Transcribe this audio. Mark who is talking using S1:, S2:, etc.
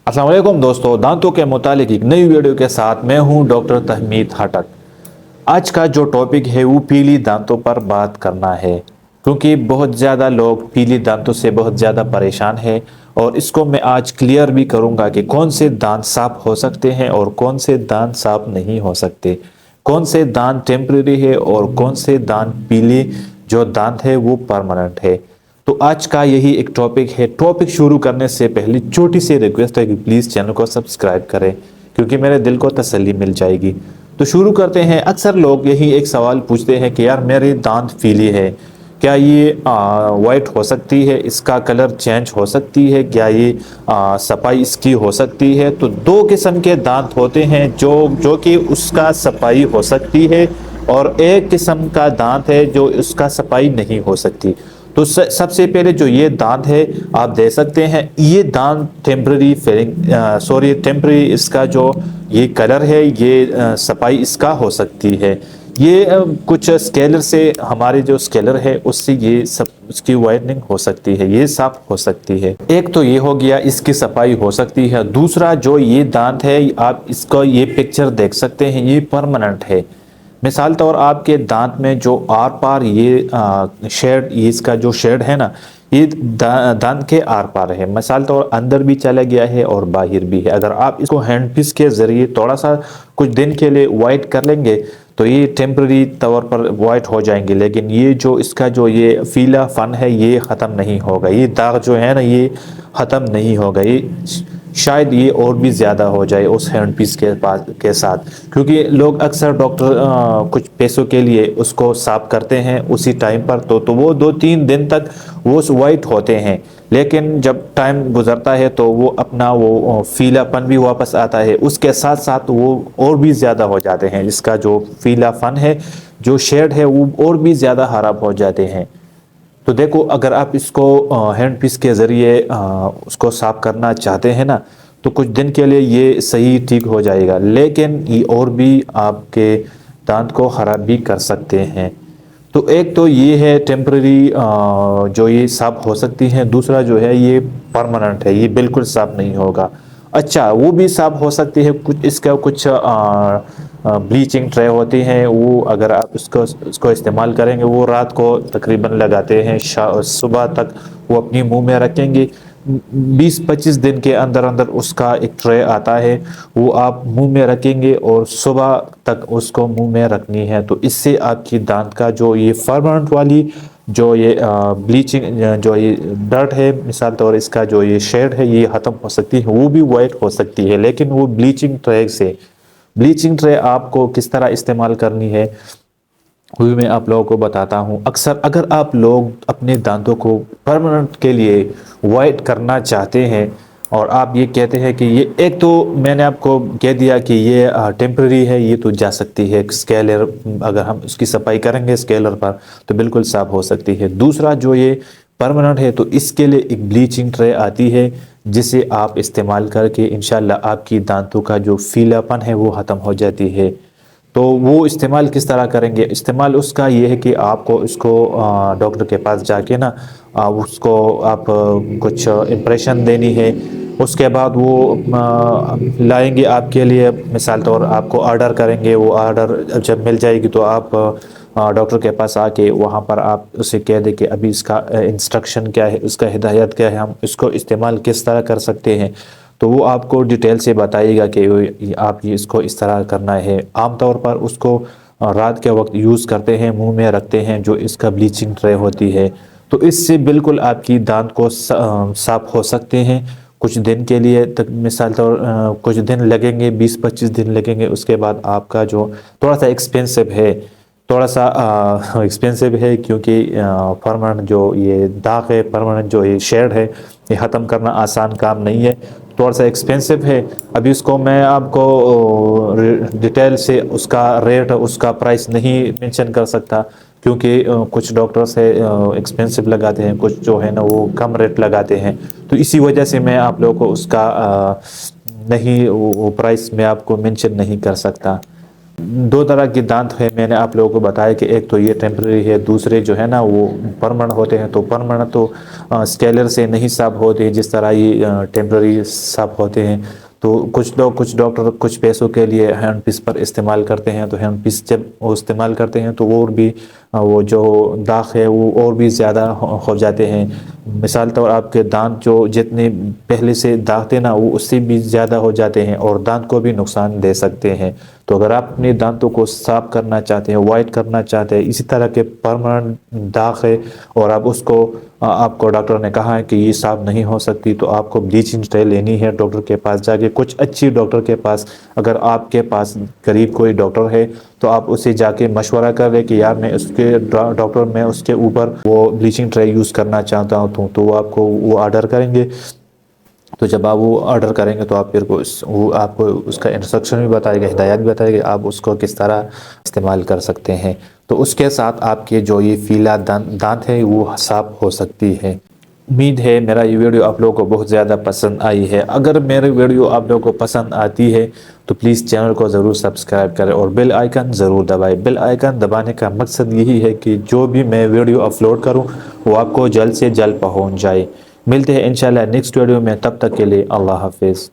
S1: अस्सलाम वालेकुम दोस्तों, दांतों के मुतालिक एक नई वीडियो के साथ मैं हूं डॉक्टर तहमीद हाटक। आज का जो टॉपिक है वो पीली दांतों पर बात करना है, क्योंकि बहुत ज़्यादा लोग पीली दांतों से बहुत ज़्यादा परेशान हैं। और इसको मैं आज क्लियर भी करूंगा कि कौन से दांत साफ हो सकते हैं और कौन से दांत साफ नहीं हो सकते, कौन से दांत टेम्परेरी है और कौन से दांत पीले जो दांत है वो परमानेंट है। तो आज का यही एक टॉपिक है। टॉपिक शुरू करने से पहले छोटी सी रिक्वेस्ट है कि प्लीज़ चैनल को सब्सक्राइब करें, क्योंकि मेरे दिल को तसल्ली मिल जाएगी। तो शुरू करते हैं। अक्सर लोग यही एक सवाल पूछते हैं कि यार मेरे दांत पीले है, क्या ये वाइट हो सकती है, इसका कलर चेंज हो सकती है, क्या ये सफाई इसकी हो सकती है। तो दो किस्म के दांत होते हैं जो कि उसका सफाई हो सकती है, और एक किस्म का दांत है जो उसका सफाई नहीं हो सकती। तो सबसे पहले जो ये दांत है आप देख सकते हैं, ये दांत टेम्पररी टेम्पररी इसका जो ये कलर है ये सफाई इसका हो सकती है। ये कुछ स्केलर से हमारे जो स्केलर है उससे ये सब उसकी वाइटनिंग हो सकती है, ये साफ हो सकती है। एक तो ये हो गया, इसकी सफाई हो सकती है। दूसरा जो ये दांत है आप इसको ये पिक्चर देख सकते हैं, ये परमानेंट है। मिसाल तौर आपके दांत में जो आर पार ये शेड, ये इसका जो शेड है ना, ये दांत के आर पार है। मिसाल तौर अंदर भी चला गया है और बाहर भी है। अगर आप इसको हैंड पीस के जरिए थोड़ा सा कुछ दिन के लिए वाइट कर लेंगे तो ये टेम्पररी तौर पर वाइट हो जाएंगे, लेकिन ये जो इसका जो ये फीला फन है ये ख़त्म नहीं होगा। ये दाग जो है ना ये ख़त्म नहीं होगा, ये शायद ये और भी ज़्यादा हो जाए उस हैंड पीस के साथ, क्योंकि लोग अक्सर डॉक्टर कुछ पैसों के लिए उसको साफ करते हैं उसी टाइम पर, तो वो 2-3 दिन तक वो वाइट होते हैं। लेकिन जब टाइम गुजरता है तो वो अपना वो फीलापन भी वापस आता है, उसके साथ साथ वो और भी ज़्यादा हो जाते हैं। इसका जो फीलापन है, जो शेड है, वो और भी ज़्यादा खराब हो जाते हैं। तो देखो, अगर आप इसको हैंड पीस के ज़रिए उसको साफ करना चाहते हैं ना, तो कुछ दिन के लिए ये सही ठीक हो जाएगा, लेकिन ये और भी आपके दांत को ख़राब भी कर सकते हैं। तो एक तो ये है टेम्पररी जो ये साफ हो सकती हैं, दूसरा जो है ये परमानेंट है, ये बिल्कुल साफ नहीं होगा। अच्छा, वो भी साफ हो सकती है, कुछ इसका कुछ ब्लीचिंग ट्रे होती हैं, वो अगर आप उसको इस्तेमाल करेंगे, वो रात को तकरीबन लगाते हैं, सुबह तक वो अपनी मुंह में रखेंगे। 20-25 दिन के अंदर अंदर उसका एक ट्रे आता है, वो आप मुंह में रखेंगे और सुबह तक उसको मुंह में रखनी है। तो इससे आपकी दांत का जो ये परमानेंट वाली जो ये ब्लीचिंग जो ये डर्ट है, मिसाल तौर इसका जो ये शेड है, ये ख़त्म हो सकती है, वो भी वाइट हो सकती है। लेकिन वो ब्लीचिंग ट्रे आपको किस तरह इस्तेमाल करनी है वो भी मैं आप लोगों को बताता हूँ। अक्सर अगर आप लोग अपने दांतों को परमानेंट के लिए वाइट करना चाहते हैं और आप ये कहते हैं कि ये, एक तो मैंने आपको कह दिया कि ये टेम्पररी है, ये तो जा सकती है स्केलर, अगर हम उसकी सफाई करेंगे स्केलर पर तो बिल्कुल साफ हो सकती है। दूसरा जो ये परमानेंट है, तो इसके लिए एक ब्लीचिंग ट्रे आती है जिसे आप इस्तेमाल करके इंशाल्लाह आपकी दांतों का जो फीलापन है वो ख़त्म हो जाती है। तो वो इस्तेमाल किस तरह करेंगे? इस्तेमाल उसका ये है कि आपको इसको डॉक्टर के पास जाके ना उसको आप कुछ इम्प्रेशन देनी है। उसके बाद वो लाएंगे आपके लिए, मिसाल तौर आपको ऑर्डर करेंगे, वो ऑर्डर जब मिल जाएगी तो आप डॉक्टर के पास आके वहाँ पर आप उसे कह दें कि अभी इसका इंस्ट्रक्शन क्या है, उसका हिदायत क्या है, हम इसको इस्तेमाल किस तरह कर सकते हैं। तो वो आपको डिटेल से बताइएगा कि आप ये इसको इस तरह करना है। आमतौर पर उसको रात के वक्त यूज़ करते हैं, मुंह में रखते हैं, जो इसका ब्लीचिंग ट्रे होती है। तो इससे बिल्कुल आपकी दांत को साफ हो सकते हैं कुछ दिन के लिए तक। मिसाल तौर कुछ दिन लगेंगे, 20-25 दिन लगेंगे। उसके बाद आपका जो थोड़ा सा एक्सपेंसिव है, क्योंकि परमानेंट जो ये दाग है, परमानेंट जो ये शेड है, ये ख़त्म करना आसान काम नहीं है, थोड़ा सा एक्सपेंसिव है। अभी उसको मैं आपको डिटेल से उसका रेट, उसका प्राइस नहीं मेंशन कर सकता, क्योंकि कुछ डॉक्टर्स है एक्सपेंसिव लगाते हैं, कुछ जो है ना वो कम रेट लगाते हैं। तो इसी वजह से मैं आप लोगों को उसका नहीं वो प्राइस मैं आपको मेंशन नहीं कर सकता। دو طرح کے دانت ہے، میں نے آپ لوگوں کو بتایا کہ ایک تو یہ ٹیمپرری ہے، دوسرے جو ہے نا وہ پرماننٹ ہوتے ہیں۔ تو پرماننٹ تو اسکیلر سے نہیں صاف ہوتے جس طرح یہ ٹیمپرری صاف ہوتے ہیں۔ تو کچھ ڈاکٹر کچھ پیسوں کے لیے ہینڈ پیس پر استعمال کرتے ہیں، تو ہینڈ پیس جب وہ استعمال کرتے ہیں تو اور بھی وہ جو داغ ہے وہ اور بھی زیادہ ہو جاتے ہیں۔ مثال طور آپ کے دانت جو جتنے پہلے سے داغ تھے نا وہ اس سے بھی زیادہ ہو جاتے ہیں اور دانت کو بھی نقصان دے سکتے ہیں۔ تو اگر آپ اپنے دانتوں کو صاف کرنا چاہتے ہیں، وائٹ کرنا چاہتے ہیں، اسی طرح کے پرماننٹ داغ ہے اور آپ کو ڈاکٹر نے کہا ہے کہ یہ صاف نہیں ہو سکتی، تو آپ کو بلیچنگ ٹرے لینی ہے ڈاکٹر کے پاس جا کے، کچھ اچھی ڈاکٹر کے پاس۔ اگر آپ کے پاس قریب کوئی ڈاکٹر ہے تو آپ اسے جا کے مشورہ کر لیں کہ یار میں اس کے اوپر وہ بلیچنگ ٹرے یوز کرنا چاہتا ہوں، تو وہ آپ کو وہ آرڈر کریں گے۔ تو جب آپ وہ آرڈر کریں گے تو آپ وہ آپ کو اس کا انسٹرکشن بھی بتائے گا، ہدایات بھی بتائے گا آپ اس کو کس طرح استعمال کر سکتے ہیں۔ تو اس کے ساتھ آپ کے جو یہ فیلا دانت ہے وہ صاف ہو سکتی ہے۔ امید ہے میرا یہ ویڈیو آپ لوگوں کو بہت زیادہ پسند آئی ہے۔ اگر میری ویڈیو آپ لوگوں کو پسند آتی ہے تو پلیز چینل کو ضرور سبسکرائب کریں اور بیل آئیکن ضرور دبائیں۔ بیل آئیکن دبانے کا مقصد یہی ہے کہ جو بھی میں ویڈیو اپلوڈ کروں وہ آپ کو جلد سے جلد پہنچ جائے۔ ملتے ہیں انشاءاللہ نیکسٹ ویڈیو میں، تب تک کے لیے اللہ حافظ۔